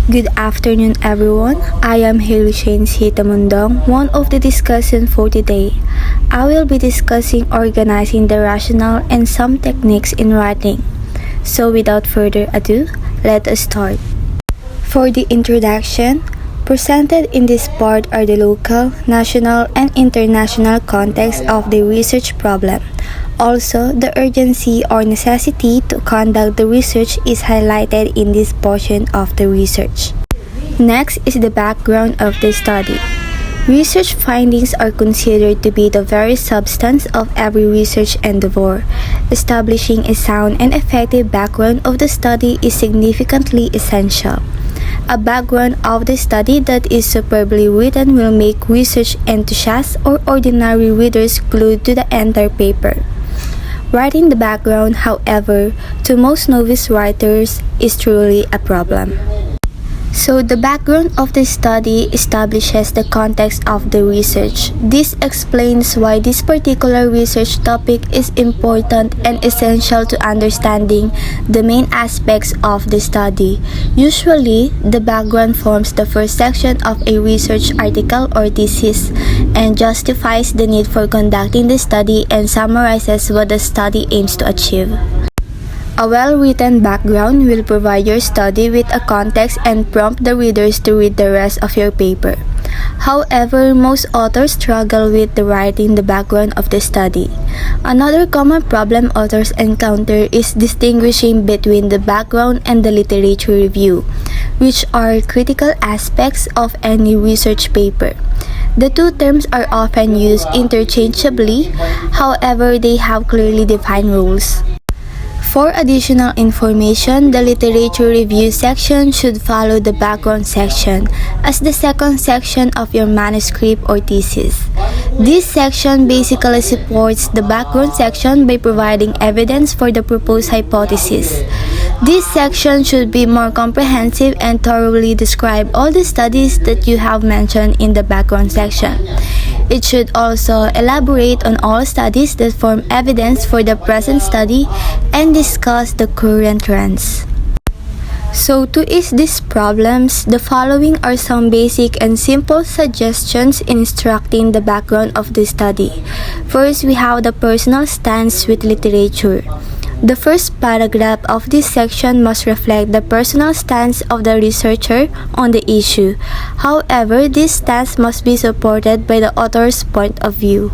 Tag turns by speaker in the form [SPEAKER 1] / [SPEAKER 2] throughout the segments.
[SPEAKER 1] Good afternoon, everyone. I am Haley Hitamundong, one of the discussants for today. I will be discussing organizing the rationale and some techniques in writing. So without further ado, let us start. For the introduction, presented in this part are the local, national, and international context of the research problem. Also, the urgency or necessity to conduct the research is highlighted in this portion of the research. Next is the background of the study. Research findings are considered to be the very substance of every research endeavor. Establishing a sound and effective background of the study is significantly essential. A background of the study that is superbly written will make research enthusiasts or ordinary readers glued to the entire paper. Writing the background, however, to most novice writers is truly a problem. So the background of the study establishes the context of the research. This explains why this particular research topic is important and essential to understanding the main aspects of the study. Usually, the background forms the first section of a research article or thesis and justifies the need for conducting the study and summarizes what the study aims to achieve. A well-written background will provide your study with a context and prompt the readers to read the rest of your paper. However, most authors struggle with writing the background of the study. Another common problem authors encounter is distinguishing between the background and the literature review, which are critical aspects of any research paper. The two terms are often used interchangeably, however, they have clearly defined roles. For additional information, the literature review section should follow the background section as the second section of your manuscript or thesis. This section basically supports the background section by providing evidence for the proposed hypothesis. This section should be more comprehensive and thoroughly describe all the studies that you have mentioned in the background section. It should also elaborate on all studies that form evidence for the present study and discuss the current trends. So to ease these problems, the following are some basic and simple suggestions in instructing the background of the study. First, we have the personal stance with literature. The first paragraph of this section must reflect the personal stance of the researcher on the issue. However, this stance must be supported by the author's point of view.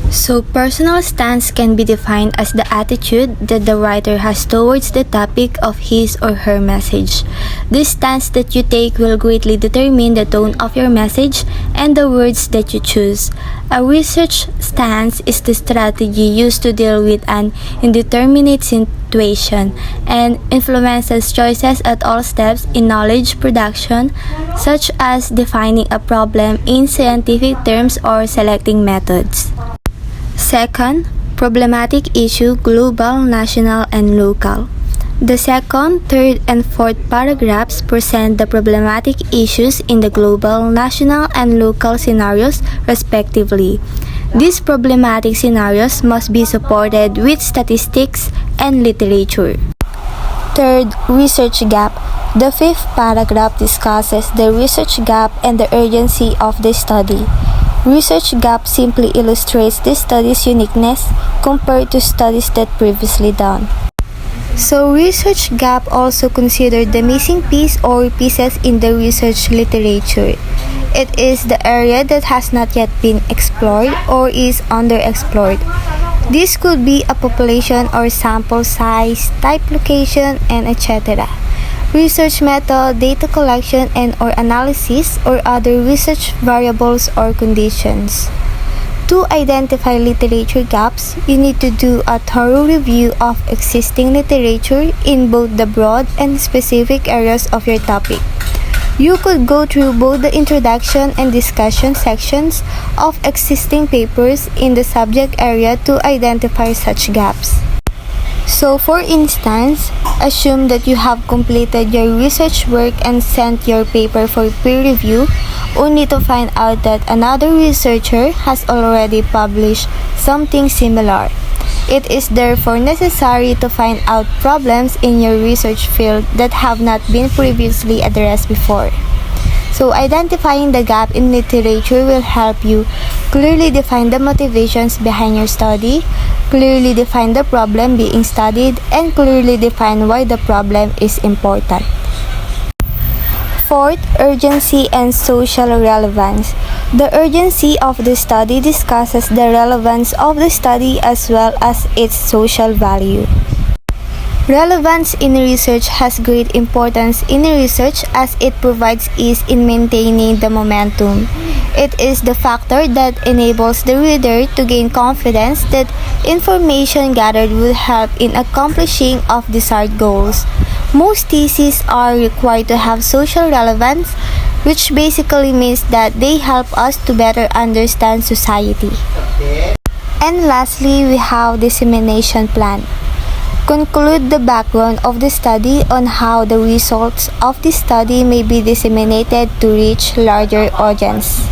[SPEAKER 1] So, personal stance can be defined as the attitude that the writer has towards the topic of his or her message. This stance that you take will greatly determine the tone of your message and the words that you choose. A research stance is the strategy used to deal with an indeterminate situation and influences choices at all steps in knowledge production, such as defining a problem in scientific terms or selecting methods. Second, problematic issue, global, national, and local. The second, third, and fourth paragraphs present the problematic issues in the global, national, and local scenarios respectively. These problematic scenarios must be supported with statistics and literature. Third, research gap. The fifth paragraph discusses the research gap and the urgency of the study. Research gap simply illustrates the study's uniqueness compared to studies that previously done. So research gap also considered the missing piece or pieces in the research literature. It is the area that has not yet been explored or is underexplored. This could be a population or sample size, type location, and etc. Research method, data collection and or analysis, or other research variables or conditions. To identify literature gaps, you need to do a thorough review of existing literature in both the broad and specific areas of your topic. You could go through both the introduction and discussion sections of existing papers in the subject area to identify such gaps. So for instance, assume that you have completed your research work and sent your paper for peer review, only to find out that another researcher has already published something similar. It is therefore necessary to find out problems in your research field that have not been previously addressed before. So identifying the gap in literature will help you clearly define the motivations behind your study, clearly define the problem being studied, and clearly define why the problem is important. Fourth, urgency and social relevance. The urgency of the study discusses the relevance of the study as well as its social value. Relevance in research has great importance in research as it provides ease in maintaining the momentum. It is the factor that enables the reader to gain confidence that information gathered will help in accomplishing of desired goals. Most theses are required to have social relevance, which basically means that they help us to better understand society. And lastly, we have dissemination plan. Conclude the background of the study on how the results of the study may be disseminated to reach larger audience.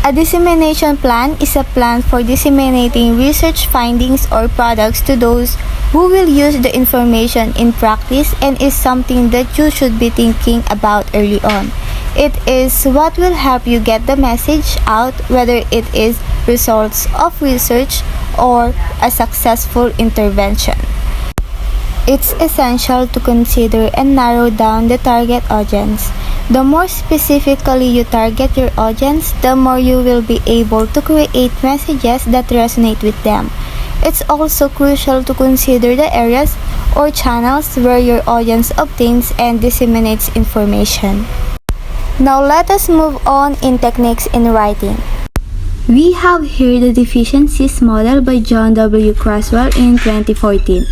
[SPEAKER 1] A dissemination plan is a plan for disseminating research findings or products to those who will use the information in practice and is something that you should be thinking about early on. It is what will help you get the message out, whether it is results of research or a successful intervention. It's essential to consider and narrow down the target audience. The more specifically you target your audience, the more you will be able to create messages that resonate with them. It's also crucial to consider the areas or channels where your audience obtains and disseminates information. Now let us move on in techniques in writing. We have here the deficiencies model by John W. Cresswell in 2014.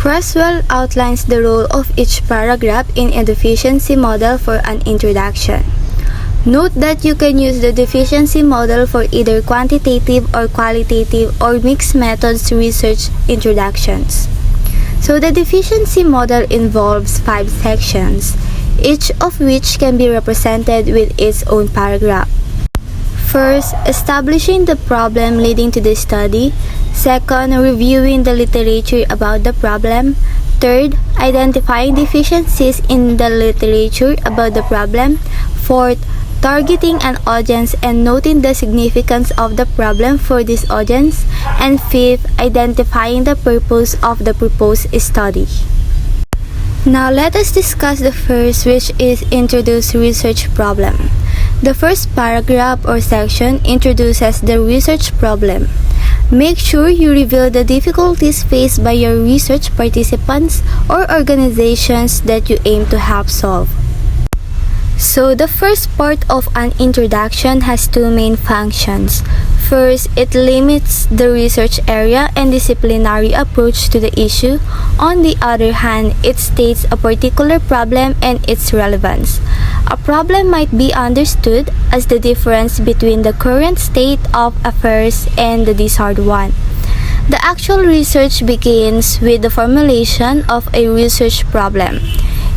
[SPEAKER 1] Cresswell outlines the role of each paragraph in a deficiency model for an introduction. Note that you can use the deficiency model for either quantitative or qualitative or mixed methods research introductions. So the deficiency model involves 5 sections, each of which can be represented with its own paragraph. First, establishing the problem leading to the study. Second, reviewing the literature about the problem. Third, identifying deficiencies in the literature about the problem. Fourth, targeting an audience and noting the significance of the problem for this audience. And fifth, identifying the purpose of the proposed study. Now let us discuss the first, which is introduce research problem. The first paragraph or section introduces the research problem. Make sure you reveal the difficulties faced by your research participants or organizations that you aim to help solve. So the first part of an introduction has 2 main functions. First, it limits the research area and disciplinary approach to the issue. On the other hand, it states a particular problem and its relevance. A problem might be understood as the difference between the current state of affairs and the desired one. The actual research begins with the formulation of a research problem.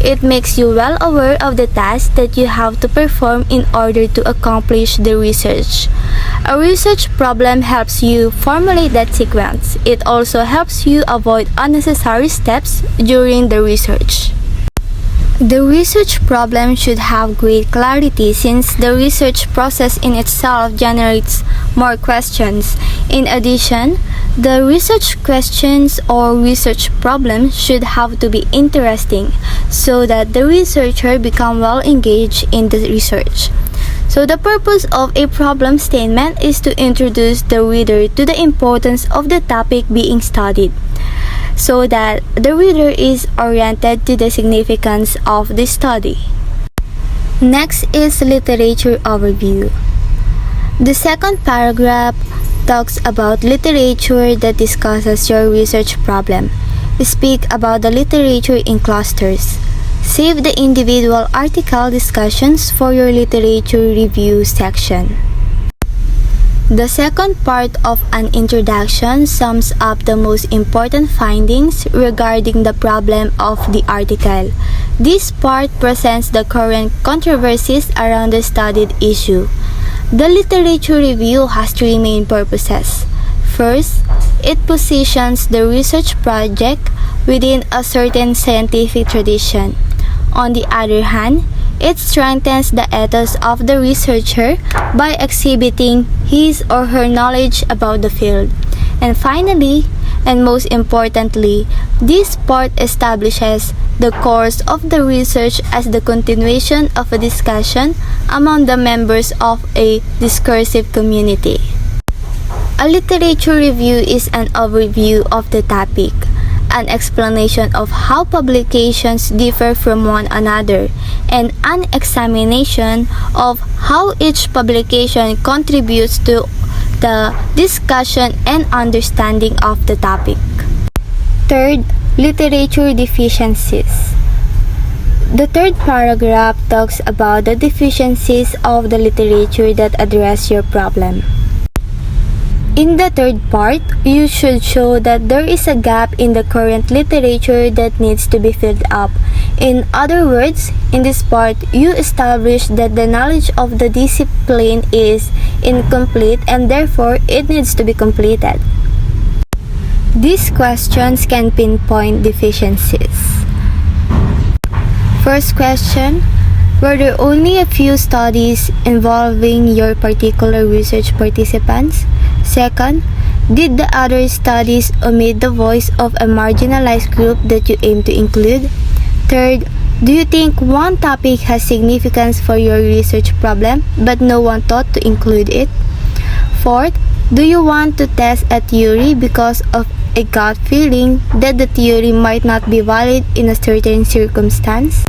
[SPEAKER 1] It makes you well aware of the tasks that you have to perform in order to accomplish the research. A research problem helps you formulate that sequence. It also helps you avoid unnecessary steps during the research. The research problem should have great clarity since the research process in itself generates more questions. In addition, the research questions or research problems should have to be interesting so that the researcher become well engaged in the research. So the purpose of a problem statement is to introduce the reader to the importance of the topic being studied, so that the reader is oriented to the significance of the study. Next is literature overview. The second paragraph talks about literature that discusses your research problem. Speak about the literature in clusters. Save the individual article discussions for your literature review section. The second part of an introduction sums up the most important findings regarding the problem of the article. This part presents the current controversies around the studied issue. The literature review has 3 main purposes. First, it positions the research project within a certain scientific tradition. On the other hand, it strengthens the ethos of the researcher by exhibiting his or her knowledge about the field. And finally, and most importantly, this part establishes the course of the research as the continuation of a discussion among the members of a discursive community. A literature review is an overview of the topic, an explanation of how publications differ from one another, and an examination of how each publication contributes to the discussion and understanding of the topic. Third, literature deficiencies. The third paragraph talks about the deficiencies of the literature that address your problem. In the third part, you should show that there is a gap in the current literature that needs to be filled up. In other words, in this part, you establish that the knowledge of the discipline is incomplete and therefore it needs to be completed. These questions can pinpoint deficiencies. First question, were there only a few studies involving your particular research participants? Second, did the other studies omit the voice of a marginalized group that you aim to include? Third, do you think one topic has significance for your research problem but no one thought to include it? Fourth, do you want to test a theory because of a gut feeling that the theory might not be valid in a certain circumstance?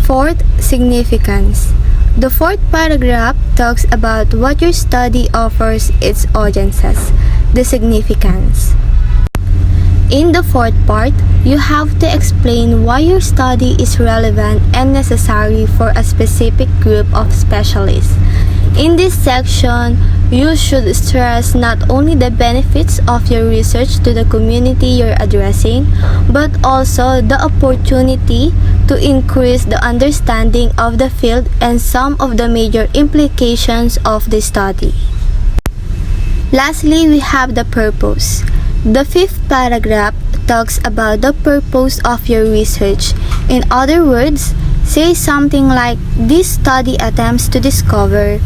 [SPEAKER 1] Fourth, significance. The fourth paragraph talks about what your study offers its audiences, the significance. In the fourth part, you have to explain why your study is relevant and necessary for a specific group of specialists. In this section, you should stress not only the benefits of your research to the community you're addressing, but also the opportunity to increase the understanding of the field and some of the major implications of the study. Lastly, we have the purpose. The fifth paragraph talks about the purpose of your research. In other words, say something like, this study attempts to discover,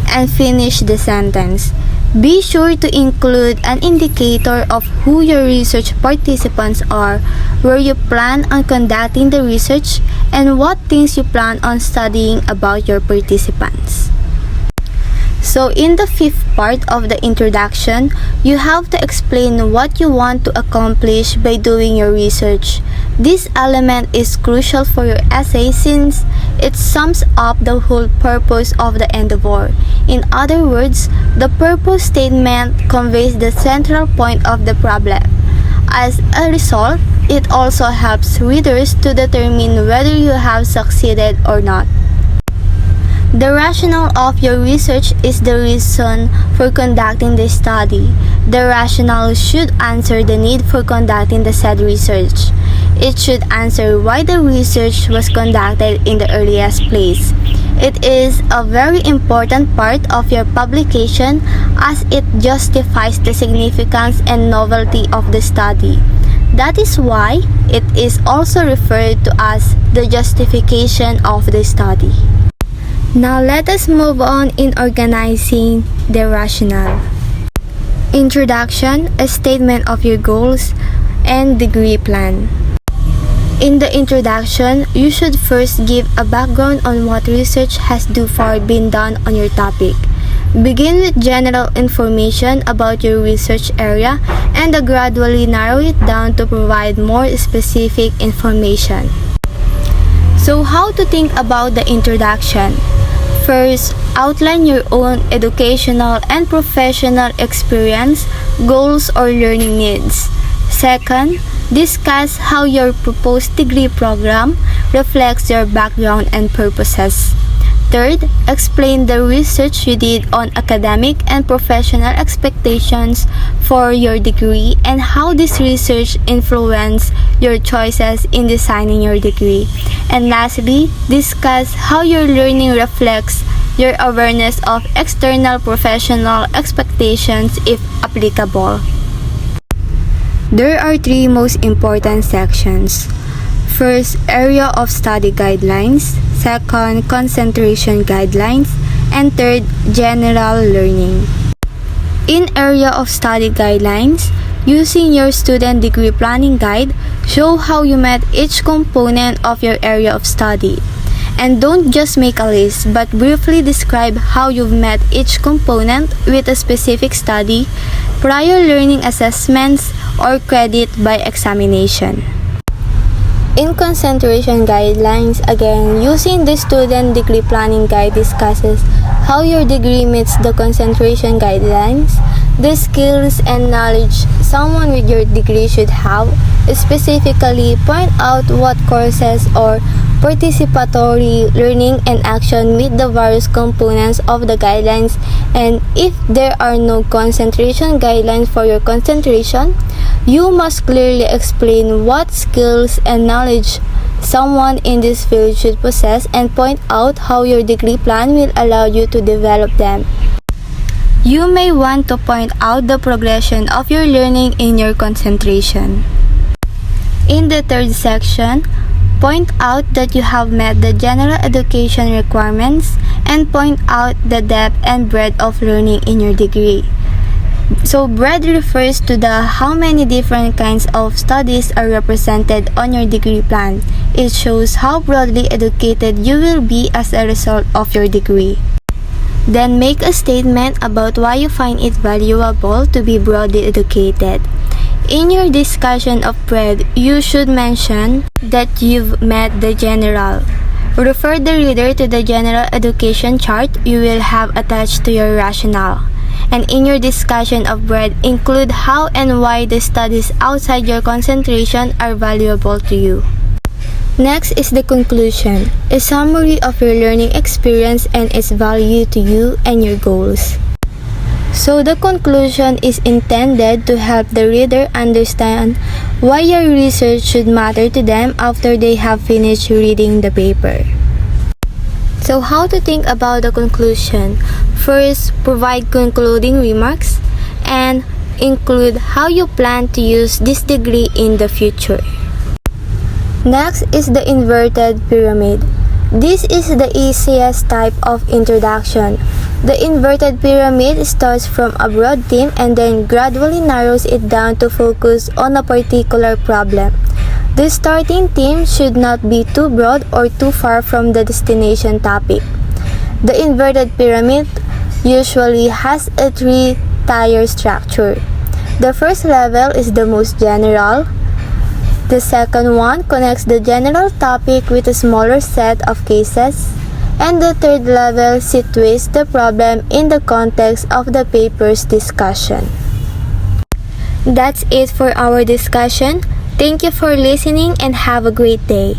[SPEAKER 1] and finish the sentence. Be sure to include an indicator of who your research participants are, where you plan on conducting the research, and what things you plan on studying about your participants. So in the fifth part of the introduction, you have to explain what you want to accomplish by doing your research. This element is crucial for your essay since it sums up the whole purpose of the endeavor. In other words, the purpose statement conveys the central point of the problem. As a result, it also helps readers to determine whether you have succeeded or not. The rationale of your research is the reason for conducting the study. The rationale should answer the need for conducting the said research. It should answer why the research was conducted in the earliest place. It is a very important part of your publication as it justifies the significance and novelty of the study. That is why it is also referred to as the justification of the study. Now let us move on in organizing the rationale. Introduction, a statement of your goals, and degree plan. In the introduction, you should first give a background on what research has so far been done on your topic. Begin with general information about your research area and gradually narrow it down to provide more specific information. So how to think about the introduction? First, outline your own educational and professional experience, goals, or learning needs. Second, discuss how your proposed degree program reflects your background and purposes. Third, explain the research you did on academic and professional expectations for your degree and how this research influenced your choices in designing your degree. And lastly, discuss how your learning reflects your awareness of external professional expectations if applicable. There are three most important sections. First, area of study guidelines. Second, concentration guidelines. And third, general learning. In area of study guidelines, using your student degree planning guide, show how you met each component of your area of study. And don't just make a list, but briefly describe how you've met each component with a specific study, prior learning assessments, or credit by examination. In concentration guidelines, again, using the student degree planning guide discusses how your degree meets the concentration guidelines, the skills and knowledge someone with your degree should have, specifically point out what courses or participatory learning and action meet the various components of the guidelines, and if there are no concentration guidelines for your concentration, you must clearly explain what skills and knowledge someone in this field should possess and point out how your degree plan will allow you to develop them. You may want to point out the progression of your learning in your concentration. In the third section, point out that you have met the general education requirements and point out the depth and breadth of learning in your degree. So breadth refers to how many different kinds of studies are represented on your degree plan. It shows how broadly educated you will be as a result of your degree. Then make a statement about why you find it valuable to be broadly educated. In your discussion of breadth, you should mention that you've met the general. Refer the reader to the general education chart you will have attached to your rationale. And in your discussion of breadth, include how and why the studies outside your concentration are valuable to you. Next is the conclusion, a summary of your learning experience and its value to you and your goals. So the conclusion is intended to help the reader understand why your research should matter to them after they have finished reading the paper. So how to think about the conclusion? First, provide concluding remarks and include how you plan to use this degree in the future. Next is the inverted pyramid. This is the easiest type of introduction. The inverted pyramid starts from a broad theme and then gradually narrows it down to focus on a particular problem. The starting theme should not be too broad or too far from the destination topic. The inverted pyramid usually has a three-tier structure. The first level is the most general. The second one connects the general topic with a smaller set of cases. And the third level situates the problem in the context of the paper's discussion. That's it for our discussion. Thank you for listening and have a great day.